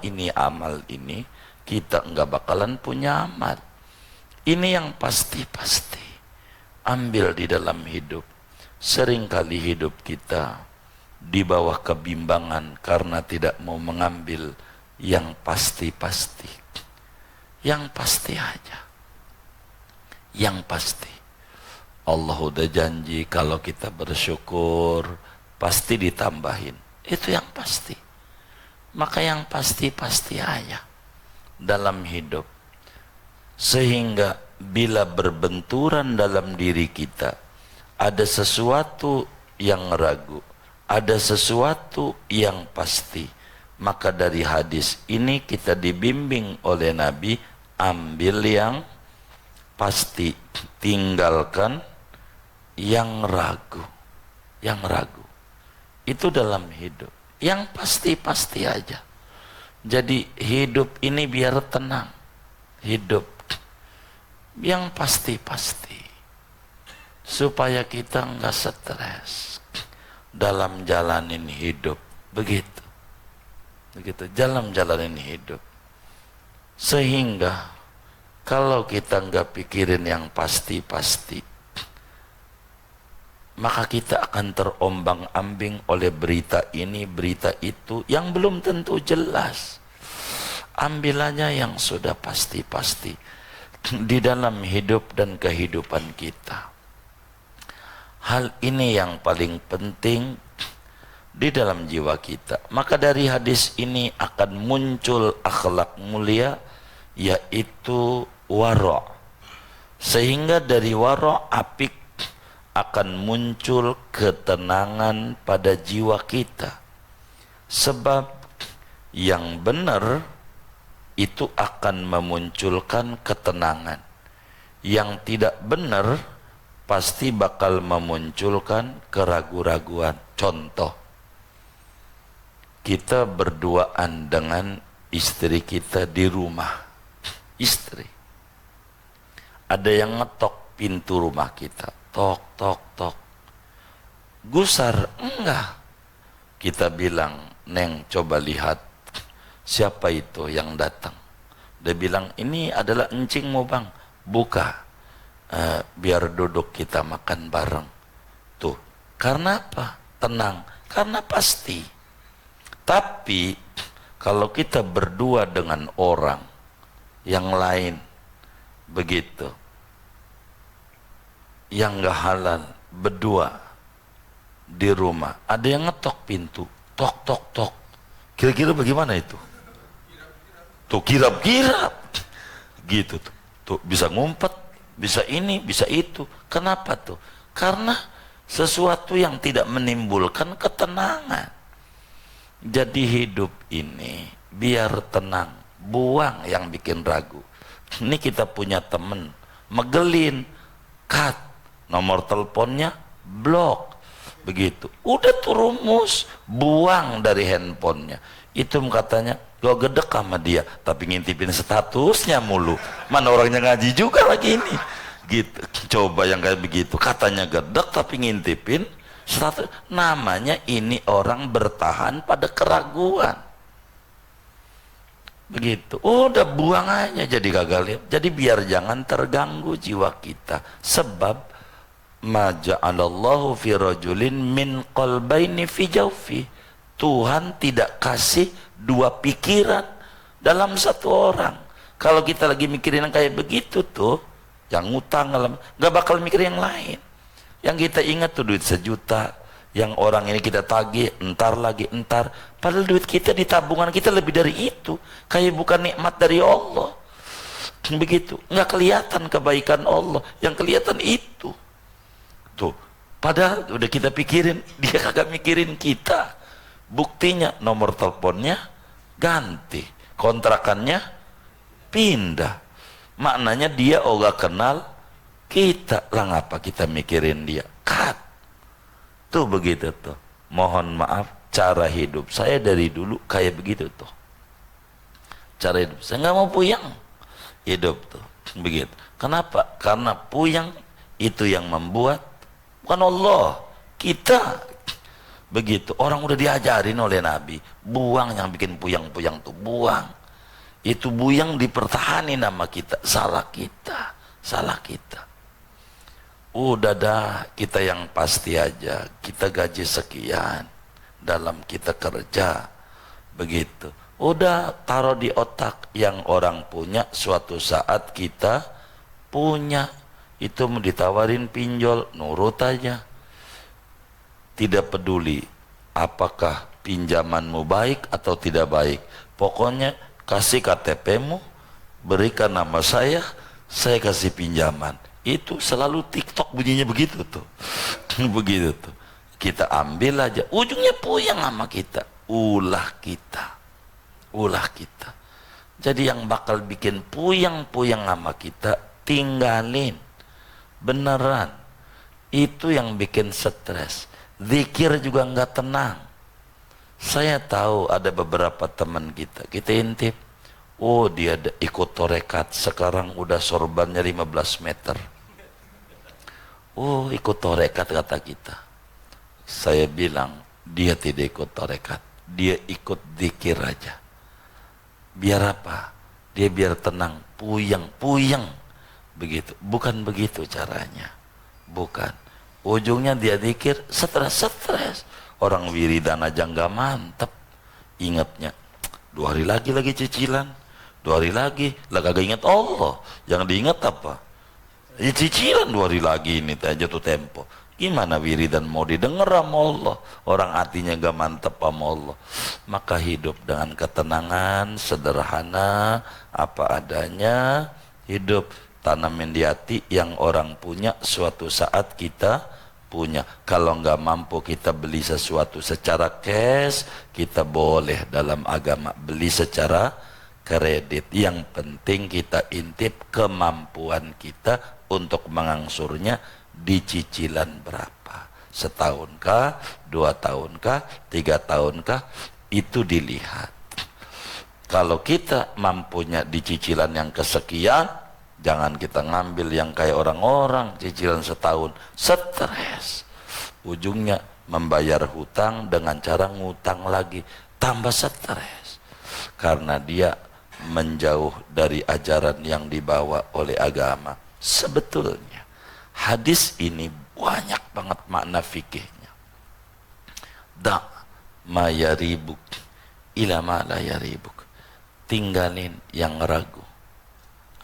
ini amal ini, kita nggak bakalan punya amal. Ini yang pasti-pasti. Ambil di dalam hidup. Seringkali hidup kita di bawah kebimbangan karena tidak mau mengambil yang pasti-pasti. Yang pasti aja. Yang pasti. Allah udah janji kalau kita bersyukur pasti ditambahin. Itu yang pasti. Maka yang pasti-pasti aja dalam hidup. Sehingga bila berbenturan dalam diri kita, ada sesuatu yang ragu, ada sesuatu yang pasti, maka dari hadis ini kita dibimbing oleh Nabi, ambil yang pasti, tinggalkan yang ragu. Yang ragu itu dalam hidup. Yang pasti-pasti aja. Jadi hidup ini biar tenang. Hidup yang pasti-pasti, supaya kita nggak stres dalam jalanin hidup. Begitu dalam jalanin hidup. Sehingga kalau kita nggak pikirin yang pasti-pasti, maka kita akan terombang-ambing oleh berita ini, berita itu yang belum tentu jelas. Ambilannya yang sudah pasti-pasti di dalam hidup dan kehidupan kita. Hal ini yang paling penting di dalam jiwa kita. Maka dari hadis ini akan muncul akhlak mulia, yaitu wara'. Sehingga dari wara' apik akan muncul ketenangan pada jiwa kita. Sebab yang benar itu akan memunculkan ketenangan. Yang tidak benar pasti bakal memunculkan keraguan-raguan. Contoh, kita berduaan dengan istri kita di rumah. Istri, ada yang ngetok pintu rumah kita. Tok, tok, tok. Gusar, enggak. Kita bilang, Neng, coba lihat siapa itu yang datang. Dia bilang, ini adalah encingmu bang. Buka, biar duduk kita makan bareng. Tuh, karena apa? Tenang, karena pasti. Tapi kalau kita berdua dengan orang yang lain, begitu, yang gak halal, berdua di rumah, ada yang ngetok pintu, tok tok tok, kira-kira bagaimana itu? Tuh kirap-kirap gitu tuh bisa ngumpet, bisa ini, bisa itu. Kenapa tuh? Karena sesuatu yang tidak menimbulkan ketenangan. Jadi hidup ini biar tenang, buang yang bikin ragu. Ini kita punya temen megelin, cut nomor teleponnya, blok, begitu. Udah tuh rumus, buang dari handphonenya. Itu katanya, gue gedek sama dia, tapi ngintipin statusnya mulu. Mana orangnya ngaji juga lagi ini. Gitu. Coba yang kayak begitu, katanya gedek tapi ngintipin status. Namanya ini orang bertahan pada keraguan. Begitu. Udah buang aja, jadi gagal. Jadi biar jangan terganggu jiwa kita. Sebab ma ja'alallahu fi rajulin min qalbaini fi jawfi. Tuhan tidak kasih dua pikiran dalam satu orang. Kalau kita lagi mikirin yang kayak begitu tuh, yang ngutang, nggak bakal mikir yang lain. Yang kita ingat tuh duit 1 juta, yang orang ini kita tagih, entar lagi entar. Padahal duit kita di tabungan kita lebih dari itu. Kayak bukan nikmat dari Allah. Begitu, nggak kelihatan kebaikan Allah, yang kelihatan itu. Tuh, padahal udah kita pikirin, dia kagak mikirin kita. Buktinya nomor teleponnya ganti, kontrakannya pindah. Maknanya dia gak kenal kita. Lah ngapa kita mikirin dia? Cut. Tuh begitu tuh. Mohon maaf, cara hidup saya dari dulu kayak begitu tuh. Cara hidup saya nggak mau puyang hidup tuh. Begitu. Kenapa? Karena puyang itu yang membuat bukan Allah, kita. Begitu, orang udah diajarin oleh Nabi, buang yang bikin puyang-puyang tuh, buang. Itu buyang dipertahanin nama kita, salah kita, salah kita. Udah dah, kita yang pasti aja, kita gaji sekian, dalam kita kerja, begitu. Udah taruh di otak, yang orang punya suatu saat kita punya. Itu mau ditawarin pinjol, nurut aja. Tidak peduli apakah pinjamanmu baik atau tidak baik, pokoknya kasih KTP-mu, berikan nama saya kasih pinjaman. Itu selalu TikTok bunyinya begitu tuh. Begitu tuh, kita ambil aja, ujungnya puyang sama kita, ulah kita. Jadi yang bakal bikin puyang-puyang sama kita, tinggalin beneran. Itu yang bikin stres. Zikir juga nggak tenang. Saya tahu ada beberapa teman kita intip, oh dia ikut torekat, sekarang udah sorbannya 15 meter. Oh ikut torekat kata kita. Saya bilang, dia tidak ikut torekat, dia ikut zikir aja. Biar apa? Dia biar tenang, puyeng. Begitu, bukan begitu caranya. Bukan. Ujungnya dia zikir, stres. Orang wiridan aja nggak mantep. Ingatnya, 2 hari lagi cicilan. 2 hari lagi, lah kagak ingat Allah. Yang diingat apa? Ya, cicilan 2 hari lagi ini jatuh tempo. Gimana wiridan mau didengar sama Allah? Orang hatinya nggak mantep sama Allah. Maka hidup dengan ketenangan, sederhana, apa adanya. Hidup tanamin di hati yang orang punya, suatu saat kita punya. Kalau nggak mampu kita beli sesuatu secara cash, kita boleh dalam agama beli secara kredit. Yang penting kita intip kemampuan kita untuk mengangsurnya di cicilan berapa. Setahunkah, 2 tahunkah, 3 tahunkah, itu dilihat. Kalau kita mampunya di cicilan yang kesekian, jangan kita ngambil yang kayak orang-orang cicilan setahun, stres. Ujungnya membayar hutang dengan cara ngutang lagi, tambah stres. Karena dia menjauh dari ajaran yang dibawa oleh agama. Sebetulnya hadis ini banyak banget makna fikihnya. Da ma yaribuk ila ma la yaribuk. Tinggalin yang ragu,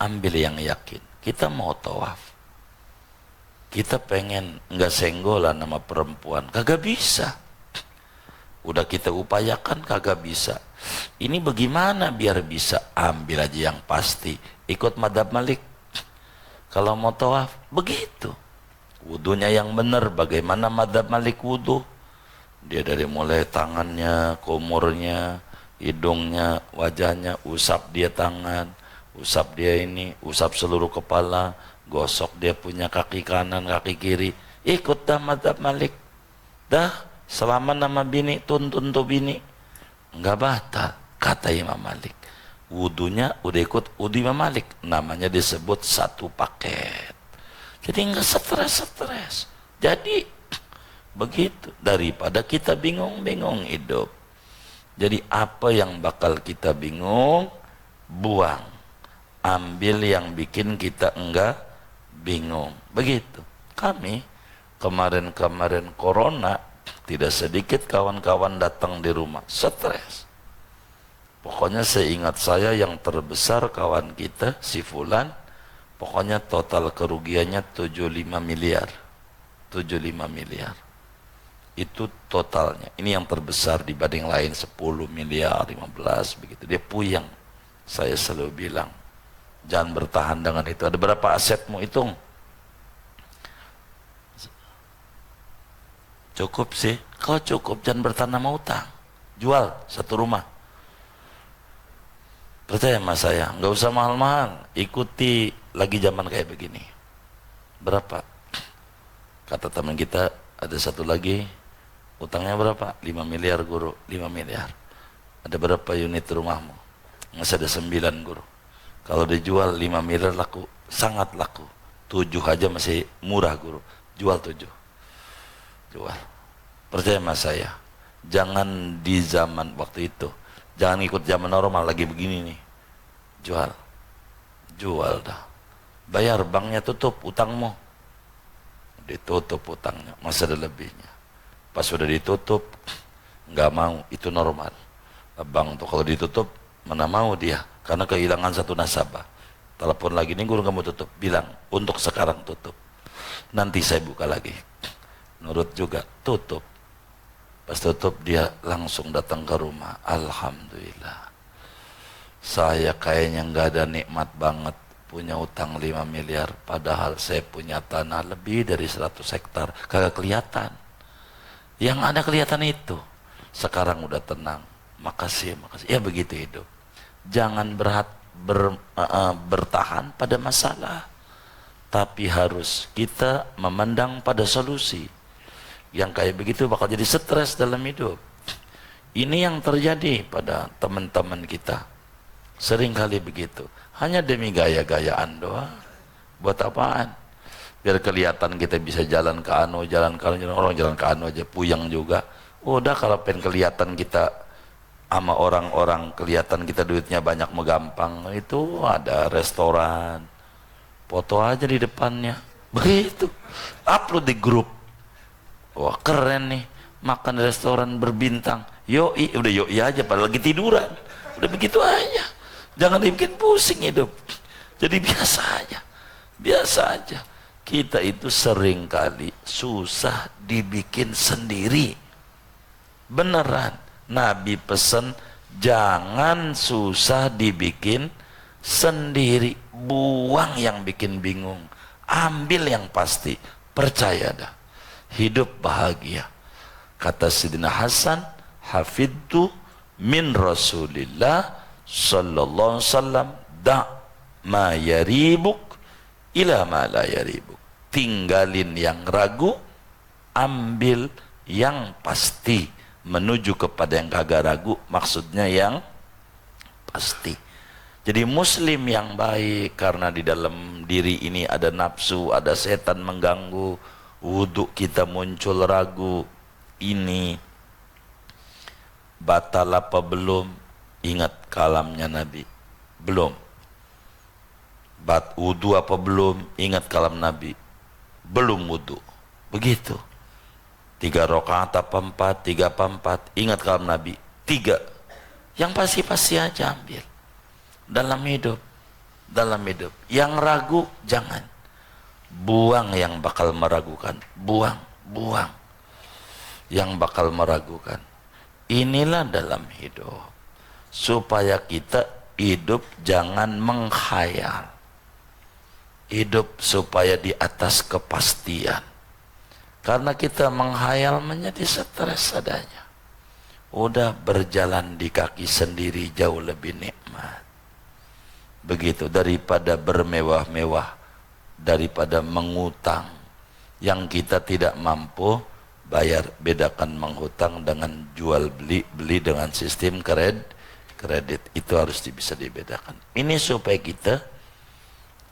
ambil yang yakin. Kita mau tawaf, kita pengen nggak senggolan sama perempuan, kagak bisa. Udah kita upayakan kagak bisa. Ini bagaimana biar bisa? Ambil aja yang pasti, ikut madhab Malik. Kalau mau tawaf begitu, wudunya yang benar. Bagaimana madhab Malik wudu? Dia dari mulai tangannya, kumurnya, hidungnya, wajahnya, usap dia tangan, usap dia ini, usap seluruh kepala, gosok dia punya kaki kanan, kaki kiri. Ikut dah madhab Malik. Dah, selama nama bini, tuntun tuh bini, nggak batal, kata Imam Malik. Wudunya udah ikut wudu Imam Malik, namanya disebut satu paket. Jadi nggak stres. Jadi begitu, daripada kita bingung-bingung hidup. Jadi apa yang bakal kita bingung, buang. Ambil yang bikin kita enggak bingung. Begitu. Kami kemarin corona, tidak sedikit kawan-kawan datang di rumah, stres. Pokoknya seingat saya yang terbesar kawan kita, si Fulan, pokoknya total kerugiannya 75 miliar. 75 miliar. Itu totalnya. Ini yang terbesar dibanding lain 10 miliar, 15 begitu. Dia puyeng. Saya selalu bilang, jangan bertahan dengan itu. Ada berapa asetmu, hitung. Cukup sih. Kalau cukup jangan bertahan sama utang. Jual satu rumah. Percaya sama saya, nggak usah mahal-mahal. Ikuti lagi zaman kayak begini. Berapa? Kata teman kita, ada satu lagi, utangnya berapa? 5 miliar guru, 5 miliar. Ada berapa unit rumahmu? Masih ada 9 guru. Kalau dijual 5 miliar laku, sangat laku. 7 aja masih murah guru. Jual 7. Jual. Percaya sama saya, jangan di zaman waktu itu, jangan ikut zaman normal lagi begini nih. Jual dah, bayar, banknya tutup utangmu, ditutup utangnya, masih ada lebihnya. Pas sudah ditutup nggak mau, itu normal. Bank tuh kalau ditutup mana mau dia, karena kehilangan satu nasabah. Telepon lagi, nih guru kamu tutup, bilang untuk sekarang tutup, nanti saya buka lagi. Nurut juga, tutup. Pas tutup dia langsung datang ke rumah, alhamdulillah, saya kayaknya nggak ada nikmat banget punya utang 5 miliar, padahal saya punya tanah lebih dari 100 hektar, kagak kelihatan. Yang ada kelihatan itu. Sekarang udah tenang, makasih. Ya begitu hidup. Jangan bertahan pada masalah, tapi harus kita memandang pada solusi. Yang kayak begitu bakal jadi stres dalam hidup. Ini yang terjadi pada teman-teman kita. Sering kali begitu. Hanya demi gaya-gayaan doang. Buat apaan? Biar kelihatan kita bisa jalan ke anu, orang jalan ke anu aja puyeng juga. Udah kalau pengen kelihatan kita sama orang-orang, kelihatan kita duitnya banyak megampang, itu ada restoran, foto aja di depannya. Begitu. Upload di grup. Wah keren nih, makan di restoran berbintang. Yoi, udah yoi aja padahal lagi tiduran. Udah begitu aja. Jangan dibikin pusing hidup. Jadi biasa aja. Biasa aja. Kita itu sering kali susah dibikin sendiri. Beneran. Nabi pesan jangan susah dibikin sendiri. Buang yang bikin bingung. Ambil yang pasti. Percaya dah. Hidup bahagia. Kata Sidina Hasan, hafidtu min Rasulillah sallallahu alaihi wasallam, da ma yaribuk ila ma la yaribuk. Tinggalin yang ragu, ambil yang pasti. Menuju kepada yang kagak ragu, maksudnya yang pasti. Jadi muslim yang baik, karena di dalam diri ini ada nafsu, ada setan mengganggu, wudhu kita muncul ragu, ini batal apa belum? Ingat kalamnya Nabi, belum. Wudhu apa belum? Ingat kalam Nabi, belum wudhu. Begitu. 3 rakaat apa 4, 3 apa 4, ingat kalam Nabi, 3. Yang pasti-pasti aja ambil. Dalam hidup. Yang ragu jangan. Buang yang bakal meragukan. Buang. Yang bakal meragukan. Inilah dalam hidup. Supaya kita hidup jangan menghayal. Hidup supaya di atas kepastian. Karena kita menghayal menjadi stres adanya. Udah berjalan di kaki sendiri jauh lebih nikmat. Begitu, daripada bermewah-mewah, daripada mengutang yang kita tidak mampu bayar. Bedakan menghutang dengan jual beli dengan sistem kredit. Itu harus bisa dibedakan. Ini supaya kita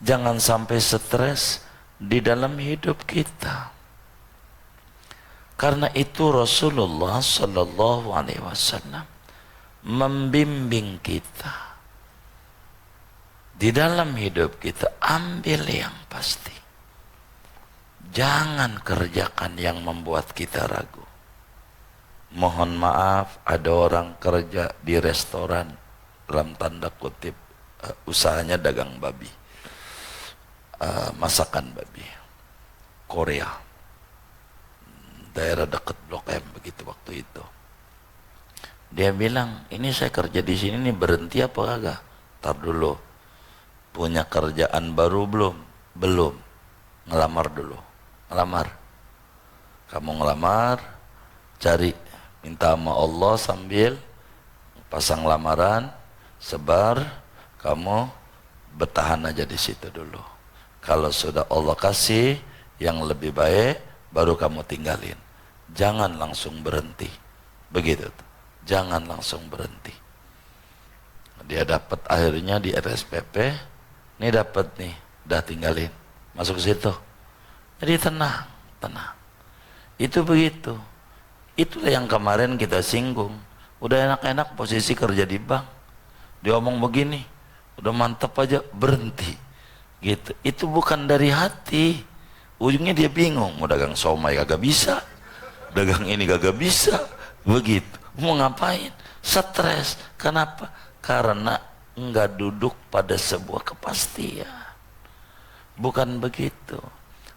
jangan sampai stres di dalam hidup kita. Karena itu Rasulullah sallallahu alaihi wasallam membimbing kita di dalam hidup kita, ambil yang pasti. Jangan kerjakan yang membuat kita ragu. Mohon maaf, ada orang kerja di restoran, dalam tanda kutip, usahanya dagang babi, masakan babi, Korea, daerah dekat Blok M begitu waktu itu. Dia bilang, ini saya kerja di sini nih, berhenti apa kagak? Tar dulu, punya kerjaan baru belum? Belum. Ngelamar dulu. Ngelamar. Kamu ngelamar, cari, minta sama Allah sambil pasang lamaran, sebar, kamu bertahan aja di situ dulu. Kalau sudah Allah kasih yang lebih baik, baru kamu tinggalin. Jangan langsung berhenti. Begitu. Jangan langsung berhenti. Dia dapat akhirnya di RSPP, ini dapat nih, dah tinggalin, masuk ke situ. Jadi tenang. Itu begitu. Itulah yang kemarin kita singgung. Udah enak-enak posisi kerja di bank, dia omong begini, udah mantap aja, berhenti gitu. Itu bukan dari hati. Ujungnya dia bingung, mau dagang somai kagak bisa, dagang ini kagak bisa, begitu. Mau ngapain? Stres. Kenapa? Karena enggak duduk pada sebuah kepastian. Bukan begitu.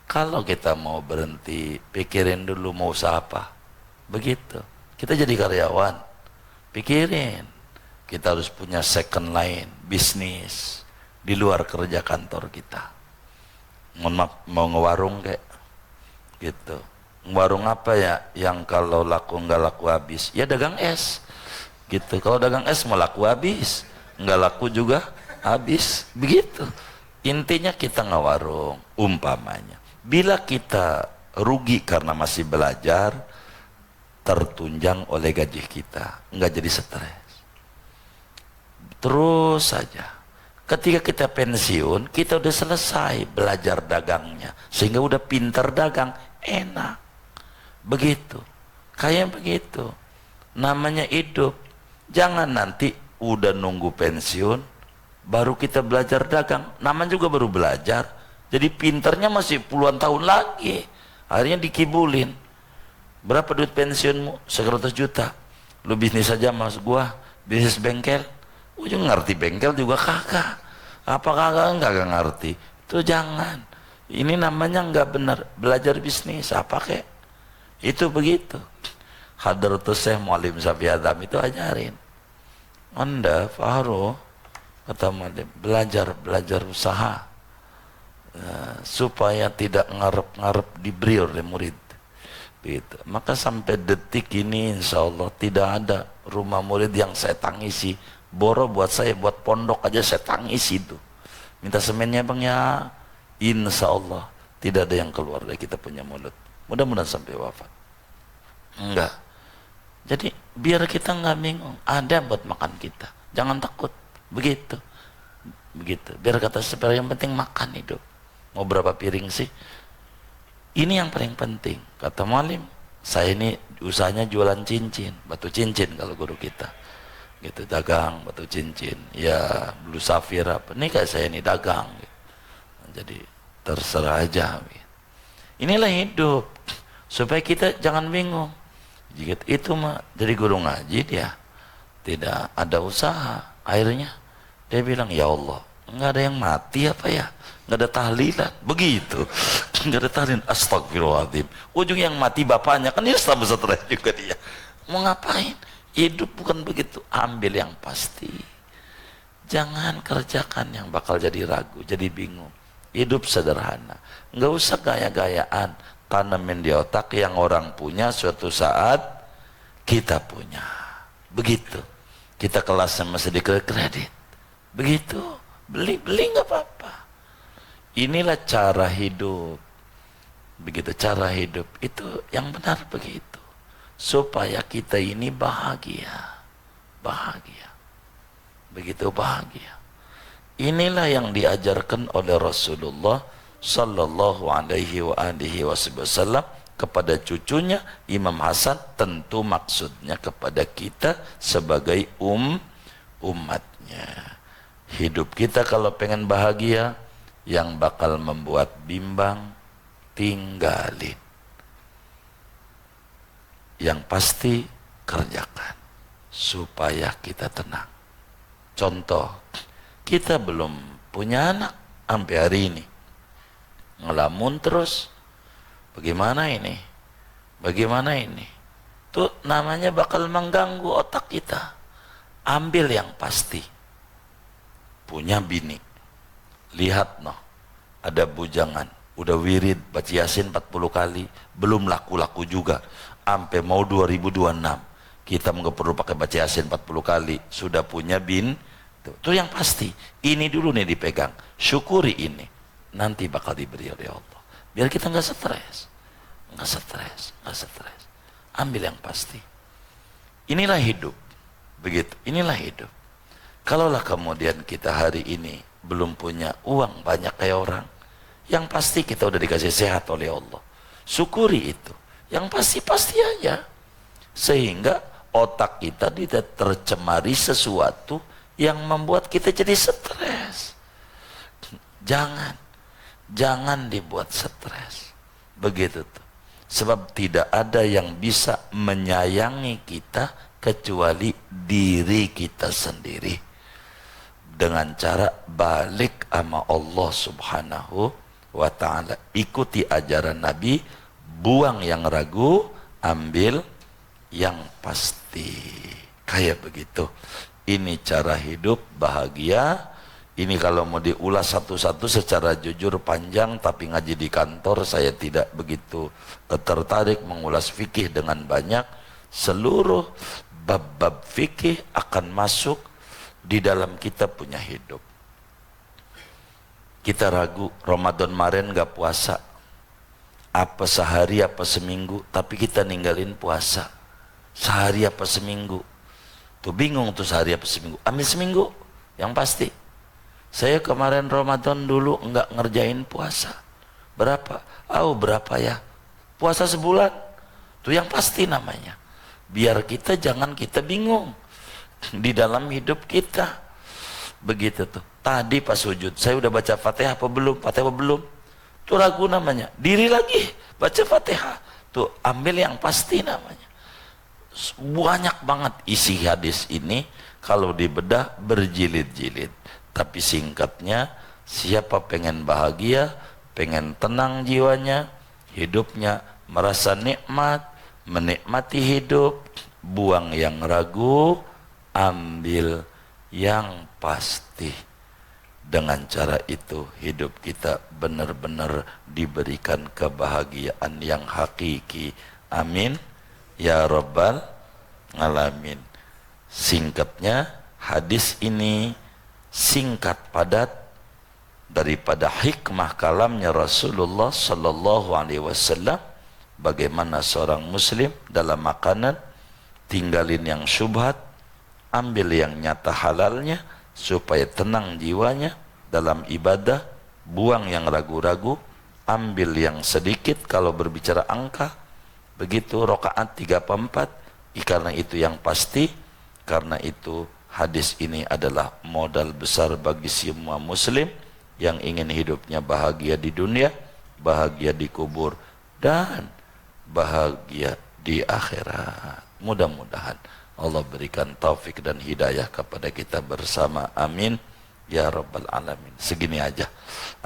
Kalau kita mau berhenti, pikirin dulu mau usaha apa. Begitu. Kita jadi karyawan, pikirin. Kita harus punya second line, bisnis di luar kerja kantor kita. Mohon maaf, mau ngewarung kayak gitu. Warung apa ya yang kalau laku nggak laku habis? Ya dagang es gitu. Kalau dagang es mau laku habis, nggak laku juga habis, begitu. Intinya kita ngewarung umpamanya. Bila kita rugi karena masih belajar, tertunjang oleh gaji kita, nggak jadi stres. Terus saja. Ketika kita pensiun, kita udah selesai belajar dagangnya, sehingga udah pinter dagang, enak. Begitu, kayak begitu. Namanya hidup. Jangan nanti udah nunggu pensiun, baru kita belajar dagang. Namanya juga baru belajar, jadi pinternya masih puluhan tahun lagi. Akhirnya dikibulin. Berapa duit pensiunmu? 100 juta. Lu bisnis aja mas gua, bisnis bengkel. Ujung ngerti bengkel juga kagak. Apa kagak ngerti. Itu jangan. Ini namanya nggak benar. Belajar bisnis apa kek? Itu begitu. Hadratus Syekh Mu'alim Safi Adam itu ajarin. Anda Fahru, kata Mu'alim, belajar usaha supaya tidak ngarep-ngarep diberi oleh murid. Gitu. Maka sampai detik ini insya Allah tidak ada rumah murid yang saya tangisi. Boro buat saya, buat pondok aja saya tangisi itu. Minta semennya bang ya, insya Allah tidak ada yang keluar dari kita punya mulut. Mudah-mudahan sampai wafat. Enggak. Jadi biar kita nggak bingung, ada buat makan kita. Jangan takut. Begitu. Begitu. Biar kata sepeda yang penting makan hidup. Mau berapa piring sih? Ini yang paling penting. Kata Mu'alim, saya ini usahanya jualan cincin, batu cincin kalau guru kita. Gitu, dagang batu cincin. Ya, blue safir apa. Ini kayak saya ini dagang. Gitu. Jadi terserah aja. Gitu. Inilah hidup. Supaya kita jangan bingung. Jika itu mah dari guru ngaji dia tidak ada usaha. Akhirnya dia bilang, ya Allah, nggak ada yang mati apa ya? Nggak ada tahlilan, begitu. Nggak ada tahlilan, astagfirullahaladzim. Ujung yang mati bapaknya, kan dia stres juga dia. Mau ngapain? Hidup bukan begitu. Ambil yang pasti. Jangan kerjakan yang bakal jadi ragu, jadi bingung. Hidup sederhana. Nggak usah gaya-gayaan. Tanamin di otak yang orang punya suatu saat kita punya. Begitu. Kita kelasnya masih di kredit. Begitu. Beli nggak apa-apa. Inilah cara hidup. Begitu cara hidup. Itu yang benar begitu. Supaya kita ini bahagia. Bahagia. Begitu bahagia. Inilah yang diajarkan oleh Rasulullah sallallahu alaihi wa alihi wasallam kepada cucunya Imam Hasan, tentu maksudnya kepada kita sebagai umatnya. Hidup kita kalau pengen bahagia, yang bakal membuat bimbang tinggalin. Yang pasti kerjakan supaya kita tenang. Contoh, kita belum punya anak sampai hari ini. Ngelamun terus, bagaimana ini? Bagaimana ini? Itu namanya bakal mengganggu otak kita. Ambil yang pasti. Punya bini, lihat noh, ada bujangan, udah wirid baca Yasin 40 kali, belum laku-laku juga. Sampai mau 2026, kita nggak perlu pakai baca Yasin 40 kali, sudah punya bin. Itu yang pasti. Ini dulu nih dipegang, syukuri ini. Nanti bakal diberi oleh Allah. Biar kita nggak stres, nggak stres. Ambil yang pasti. Inilah hidup, begitu. Inilah hidup. Kalaulah kemudian kita hari ini belum punya uang banyak kayak orang, yang pasti kita udah dikasih sehat oleh Allah. Syukuri itu. Yang pasti aja. sehingga otak kita tidak tercemari sesuatu yang membuat kita jadi stres. Jangan dibuat stres. Begitu tuh. Sebab tidak ada yang bisa menyayangi kita kecuali diri kita sendiri. Dengan cara balik sama Allah subhanahu wa ta'ala. Ikuti ajaran Nabi, buang yang ragu, ambil yang pasti. Kayak begitu. Ini cara hidup bahagia. Ini kalau mau diulas satu-satu secara jujur panjang, tapi ngaji di kantor saya tidak begitu tertarik mengulas fikih dengan banyak. Seluruh bab-bab fikih akan masuk di dalam kita punya hidup. Kita ragu, Ramadan kemarin gak puasa. Apa sehari apa seminggu, tapi kita ninggalin puasa. Sehari apa seminggu. Tuh bingung tuh sehari apa seminggu. Ambil seminggu, yang pasti. Saya kemarin Ramadan dulu enggak ngerjain puasa. Berapa? Berapa ya? Puasa sebulan. Tuh yang pasti namanya. Biar kita jangan kita bingung di dalam hidup kita. Begitu tuh. Tadi pas sujud, saya udah baca Fatihah apa belum? Fatihah apa belum? Tuh ragu namanya. Diri lagi, baca Fatihah. Tuh ambil yang pasti namanya. Banyak banget isi hadis ini, kalau dibedah berjilid-jilid. Tapi singkatnya, siapa pengen bahagia, pengen tenang jiwanya, hidupnya merasa nikmat, menikmati hidup, buang yang ragu, ambil yang pasti. Dengan cara itu hidup kita benar-benar diberikan kebahagiaan yang hakiki. Amin ya rabbal alamin. Singkatnya, hadis ini singkat padat daripada hikmah kalamnya Rasulullah sallallahu alaihi wasallam. Bagaimana seorang muslim dalam makanan, tinggalin yang syubhat, ambil yang nyata halalnya supaya tenang jiwanya. Dalam ibadah, buang yang ragu-ragu, ambil yang sedikit kalau berbicara angka. Begitu rakaat 3 apa 4, karena itu yang pasti. Karena itu hadis ini adalah modal besar bagi semua muslim yang ingin hidupnya bahagia di dunia, bahagia di kubur, dan bahagia di akhirat. Mudah-mudahan Allah berikan taufik dan hidayah kepada kita bersama. Amin ya rabbal alamin. Segini aja.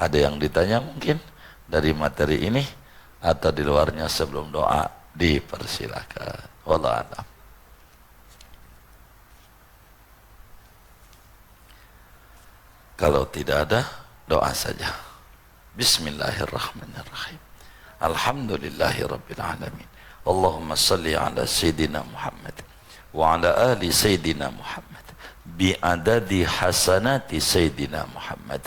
Ada yang ditanya mungkin dari materi ini atau di luarnya? Sebelum doa dipersilakan. Wallahu a'lam. Kalau tidak ada, doa saja. Bismillahirrahmanirrahim. Alhamdulillahirabbil alamin. Allahumma salli ala sayyidina Muhammad wa ala ali sayyidina Muhammad bi adadi hasanati sayyidina Muhammad.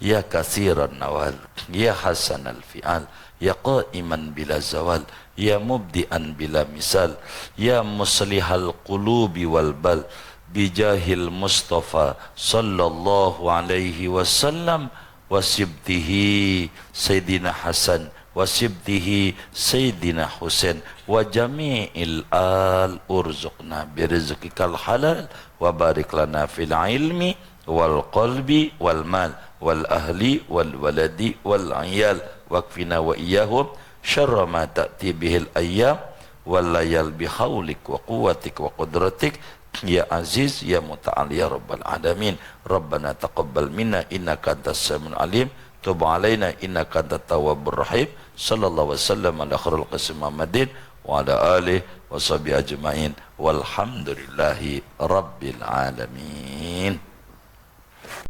Ya katsiran nawal, ya hasanal fi'al, ya qa'iman bila zawal, ya mubdi'an bila misal, ya muslihal qulubi wal bal, bijahil Mustafa sallallahu alaihi wasallam, wasibtihi Sayyidina Hasan, wasibtihi Sayyidina Husain, wa jami'il al urzuqna birizqikal halal, wa barik lana fil ilmi wal qalbi wal mal wal ahli wal waladi wal ayal, wakfina wa iyahum syarra ma ta'ti bihil ayyam wal layal bihaulik wa quwwatik wa qudratik ya aziz ya muta'al ya rabbal alamin. Rabbana taqabbal minna innaka antas samiul alim, tub alaina innaka antat tawwabur rahim. Sallallahu wasallam ala khairil qasim Muhammadin wa ala alihi wa sahbihi ajmain walhamdulillahi rabbil alamin.